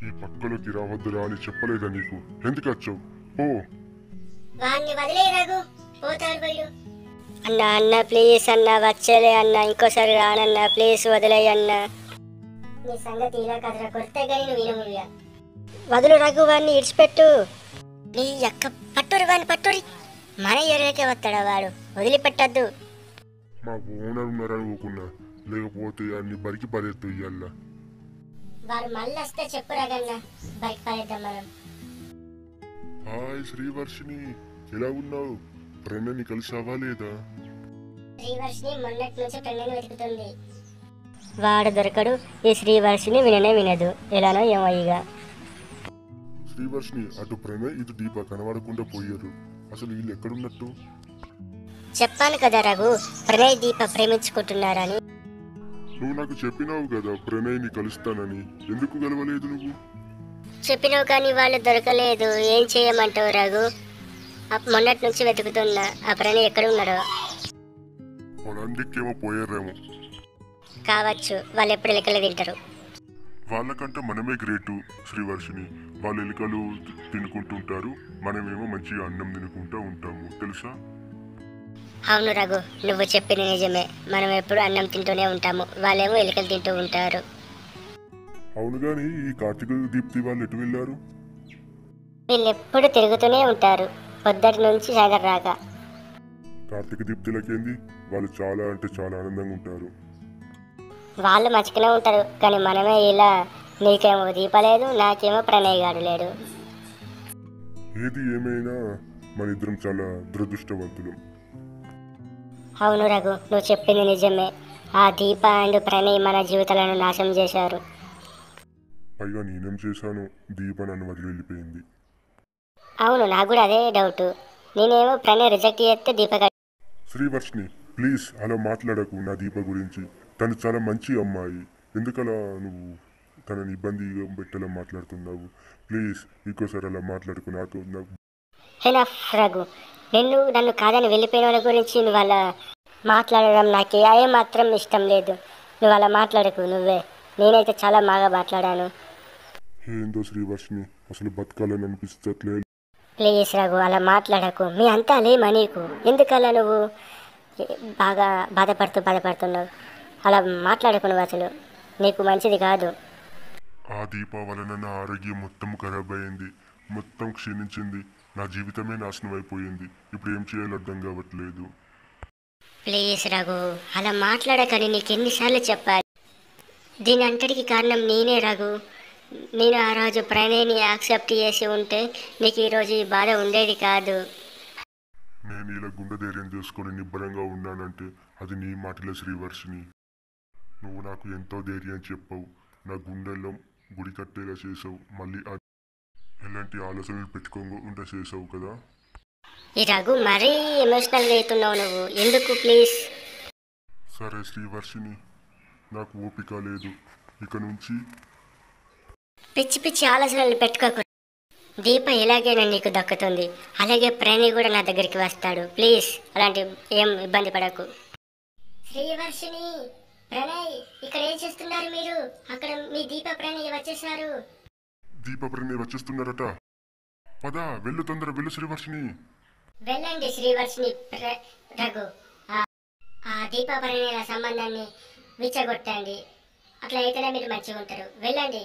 ఈ పక్కలోకి రావద్దురా అని చెప్పలేదా నీకు? ఎందుకు వచ్చావు? ఓ వాడిని వదిలే రఘు, పోతాడు వీళ్ళు. అన్న అన్న ప్లీజ్ అన్న, వచ్చేలే అన్న, ఇంకోసారి రానన్న, ప్లీజ్ వదిలేయి అన్న. నీ సంగతి ఇలా కదరా, కొడితే గానీ నువ్వు వినముడిగా. వదులు రఘు, వాడిని ఇడిచిపెట్టు. నీ అక్క పట్టురి, వాడిని పట్టురి. మన ఏరియాకే వస్తాడా వాడు, వదిలిపెట్టద్దు. మా ఓనర్ ఉన్నారని ఊకున్నా, లేకపోతే అన్ని బరికి పడేస్తూ ఇయ్యాల. వాడు మళ్ళీ వస్తే చెప్పు రగన్న, బైక్ పడేద్దాం మనం. హాయ్ శ్రీవర్షిని, ఎలా ఉన్నావు? ప్రణని కలిసావా లేదా? శ్రీవర్షిని మొన్నటి నుంచి ప్రణని వెతుకుతుంది. వాడు దొరకడు, ఈ శ్రీవర్షిని విననే వినదు. ఎలానో ఏమో ఇక. శ్రీవర్షిని అటు ప్రణయ్ ఇటు దీప కనబడకుండా పోయారు. అసలు వీళ్ళు ఎక్కడున్నట్టు? చెప్పాను కదా రఘు, ప్రణయ్ దీప ప్రేమించుకుంటున్నారని. నువ్వు నాకు చెప్పినావు కదా ప్రణయ్ని కలుస్తానని, ఎందుకు కలవలేదు నువ్వు? చెప్పినావు కానీ వాళ్ళు దొరకలేదు. ఏం చేయమంటావు రఘు? మొన్నటి నుంచి వెతుకుతున్నా, ఆ ప్రణయ్ ఎక్కడ ఉన్నాడో. వాళ్ళందికేమో పోయారేమో. కావచ్చు, వాళ్ళు ఎప్పుడు ఎలుకలు తింటారు. వాళ్ళకంటే మనమే గ్రేటు శ్రీవర్షిని. వాళ్ళు ఎలుకలు తినుకుంటుంటారు, మనమేమో మంచిగా అన్నం తినుకుంటూ ఉంటాము, తెలుసా? అవును రఘు, నువ్వు చెప్పింది నిజమే. మనం ఎప్పుడు అన్నం తింటూనే ఉంటాము, వాళ్ళేమో ఎలుకలు తింటూ ఉంటారు. అవును గాని ఈ కార్తీక దీప్తి వాళ్ళు ఎటు వెళ్ళారు? వీళ్ళు ఎప్పుడు తిరుగుతూనే ఉంటారు, పొద్దుటి నుంచి సాగర్ రాక. కార్తీక దీప్తిలకేంది, వాళ్ళు చాలా అంటే చాలా ఆనందంగా ఉంటారు. వాళ్ళు మంచిగానే ఉంటారు, కానీ మనమే ఇలా, నీకేమో దీప లేదు, నాకేమో ప్రణయ్ గాడు లేడు. ఏది ఏమైనా మన ఇద్దరం చాలా దురదృష్టవంతులు. అవును రఘు, నువ్వు చెప్పింది నిజమే. ఆ దీప అండ్ ప్రణయ్ మన జీవితాలను నాశనం చేశారు. పైగా నేనేం చేశాను, దీప నన్ను వదిలి వెళ్ళిపోయింది. అవును, నాకు కూడా అదే డౌట్. నేనేమో ప్రణయ్ రిజెక్ట్ చేస్తే దీప. శ్రీవర్షిని ప్లీజ్ అలా మాట్లాడకు నా దీప గురించి. తను చాలా మంచి అమ్మాయి, ఎందుకలా నువ్వు తనని ఇబ్బంది పెట్టేలా మాట్లాడుతున్నావు? ప్లీజ్ ఇంకోసారి అలా మాట్లాడుకు. నాకు ఎనఫ్ రఘు, నన్ను కాదని వెళ్ళిపోయిన వాళ్ళ గురించి నువ్వు అలా మాట్లాడడం నాకు ఏ మాత్రం ఇష్టం లేదు. నువ్వు అలా మాట్లాడకు నువ్వే. నేనైతే చాలా బాగా మాట్లాడాను. ఏందో శ్రీవర్షిని, అసలు బతకాలని అనిపిస్తట్లేదు. ప్లీజ్ రఘు, అలా మాట్లాడకు. మీ అంతా లేమా నీకు? ఎందుకలా నువ్వు బాగా బాధపడుతున్నావు? అలా మాట్లాడకు నువ్వు, అసలు నీకు మంచిది కాదు. ఆ దీప వలన నా ఆరోగ్యం మొత్తం ఖరాబ్ అయింది, మొత్తం క్షీణించింది, నా జీవితమే నాశనం అయిపోయింది. ఇప్పుడు ఏం చేయాలో అర్థం కావట్లేదు. ప్లీజ్ రఘు, అలా మాట్లాడకని నీకు ఎన్నిసార్లు చెప్పాలి? దీని అంతటికి కారణం నేనే రఘు. నేను ఆ రోజు ప్రణయ్ని యాక్సెప్ట్ చేసి ఉంటే నీకు ఈరోజు ఈ బాధ ఉండేది కాదు. నేను ఇలా గుండె ధైర్యం చేసుకొని నిబ్బరంగా ఉన్నానంటే అది నీ మాటలే శ్రీవర్షిని. నువ్వు నాకు ఎంతో ధైర్యం చెప్పావు, నా గుండెల్లో గుడి కట్టేలా చేసావు, మళ్ళీ ఎలాంటి ఆలోచనలు పెట్టుకోకుండా చేసావు కదా. ఈ రఘు మరీ ఎమోషనల్గా అవుతున్నావు నువ్వు, ఎందుకు? ప్లీజ్. సరే శ్రీవర్షిని, నాకు ఓపిక లేదు ఇక నుంచి. పిచ్చి పిచ్చి ఆలోచనలు పెట్టుకోకు. దీప ఎలాగైనా నీకు దక్కుతుంది, అలాగే ప్రణయ్ కూడా నా దగ్గరికి వస్తాడు. ప్లీజ్ అలాంటి ఏం ఇబ్బంది పడకు. శ్రీవర్షిని, ప్రణయ్ ఇక్కడ ఏం చేస్తున్నారు మీరు? అక్కడ మీ దీప ప్రణయ్ వచ్చేసారు. దీప ప్రణయ్ వచ్చేస్తున్నారట. పద వెళ్ళు, తొందర వెళ్ళు శ్రీవర్షిని. వెళ్ళండి శ్రీవర్షిని, రఘు. ఆ దీప ప్రణయ్ సంబంధాన్ని విచ్చగొట్టండి. అట్లా అయితేనే మీరు మంచిగా ఉంటారు. వెళ్ళండి.